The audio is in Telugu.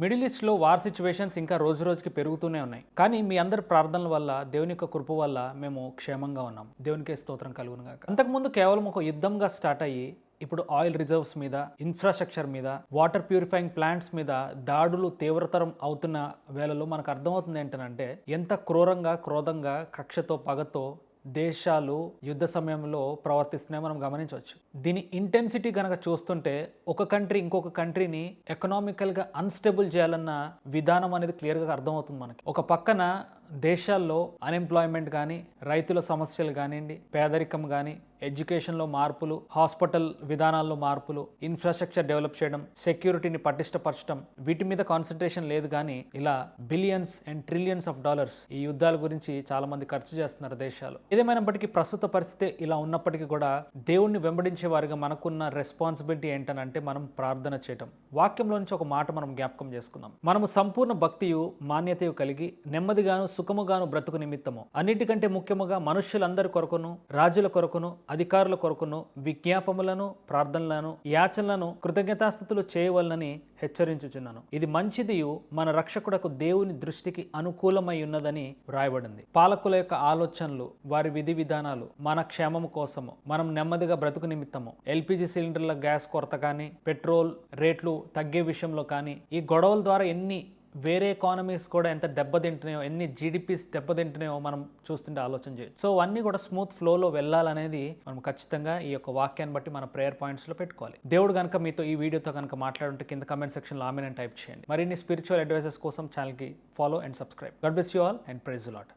మిడిల్ ఈస్ట్లో వార్ సిచ్యువేషన్స్ ఇంకా రోజు రోజుకి పెరుగుతూనే ఉన్నాయి. కానీ మీ అందరి ప్రార్థనల వల్ల, దేవుని యొక్క కృప వల్ల మేము క్షేమంగా ఉన్నాం. దేవునికే స్తోత్రం కలుగును గాక. అంతకుముందు కేవలం ఒక యుద్ధంగా స్టార్ట్ అయ్యి ఇప్పుడు ఆయిల్ రిజర్వ్స్ మీద, ఇన్ఫ్రాస్ట్రక్చర్ మీద, వాటర్ ప్యూరిఫైయింగ్ ప్లాంట్స్ మీద దాడులు తీవ్రతరం అవుతున్న వేళలో మనకు అర్థమవుతుంది ఏంటంటే ఎంత క్రూరంగా, క్రోధంగా, కక్షతో, పగతో దేశాలు యుద్ధ సమయంలో ప్రవర్తిస్తున్నాయి మనం గమనించవచ్చు. దీని ఇంటెన్సిటీ కనుక చూస్తుంటే ఒక కంట్రీ ఇంకొక కంట్రీని ఎకనామికల్గా అన్స్టేబుల్ చేయాలన్న విధానం అనేది క్లియర్గా అర్థమవుతుంది మనకి. ఒక పక్కన దేశాల్లో అన్ఎంప్లాయ్మెంట్ కానీ, రైతుల సమస్యలు కానివ్వండి, పేదరికం కానీ, ఎడ్యుకేషన్లో మార్పులు, హాస్పిటల్ విధానాల్లో మార్పులు, ఇన్ఫ్రాస్ట్రక్చర్ డెవలప్ చేయడం, సెక్యూరిటీని పటిష్టపరచడం, వీటి మీద కాన్సన్ట్రేషన్ లేదు. కానీ ఇలా billions and trillions of dollars ఈ యుద్ధాల గురించి చాలా మంది ఖర్చు చేస్తున్నారు దేశాలు. ఏదేమైనప్పటికీ ప్రస్తుత పరిస్థితి ఇలా ఉన్నప్పటికీ కూడా దేవుణ్ణి వెంబడించే వారిగా మనకున్న రెస్పాన్సిబిలిటీ ఏంటనంటే మనం ప్రార్థన చేయటం. వాక్యంలో నుంచి ఒక మాట మనం జ్ఞాపకం చేసుకుందాం. మనము సంపూర్ణ భక్తియు మాన్యతయు కలిగి నెమ్మదిగాను సుఖముగాను బ్రతుకు నిమిత్తము అన్నిటికంటే ముఖ్యముగా మనుష్యులందరి కొరకును, రాజుల కొరకును, అధికారుల కొరకును విజ్ఞాపములను, ప్రార్థనలను, యాచనలను కృతజ్ఞతాస్థుతులు చేయవలనని హెచ్చరించుచున్నాను. ఇది మంచిదియు మన రక్షకుడకు దేవుని దృష్టికి అనుకూలమై ఉన్నదని వ్రాయబడింది. పాలకుల యొక్క ఆలోచనలు, వారి విధి విధానాలు మన క్షేమము కోసము, మనం నెమ్మదిగా బ్రతుకు నిమిత్తము, ఎల్పిజి సిలిండర్ల గ్యాస్ కొరత కానీ, పెట్రోల్ రేట్లు తగ్గే విషయంలో కానీ, ఈ గొడవల ద్వారా ఎన్ని వేరే ఎకానమీస్ కూడా ఎంత దెబ్బతింటున్నాయో, ఎన్ని జీడిపిస్ దెబ్బతింటున్నాయో మనం చూస్తుంటే ఆలోచన చేయొచ్చు. సో అన్నీ కూడా స్మూత్ ఫ్లోలో వెళ్ళాలనేది మనం ఖచ్చితంగా ఈ యొక్క వాక్యాన్ని బట్టి మన ప్రేయర్ పాయింట్స్లో పెట్టుకోవాలి. దేవుడు కనుక మీతో ఈ వీడియోతో కనుక మాట్లాడుంటే కింద కమెంట్ సెక్షన్లో ఆమెన్ అని టైప్ చేయండి. మరిన్ని స్పిరిచువల్ అడ్వైజెస్ కోసం ఛానల్కి follow and subscribe. God bless you all and praise the lord.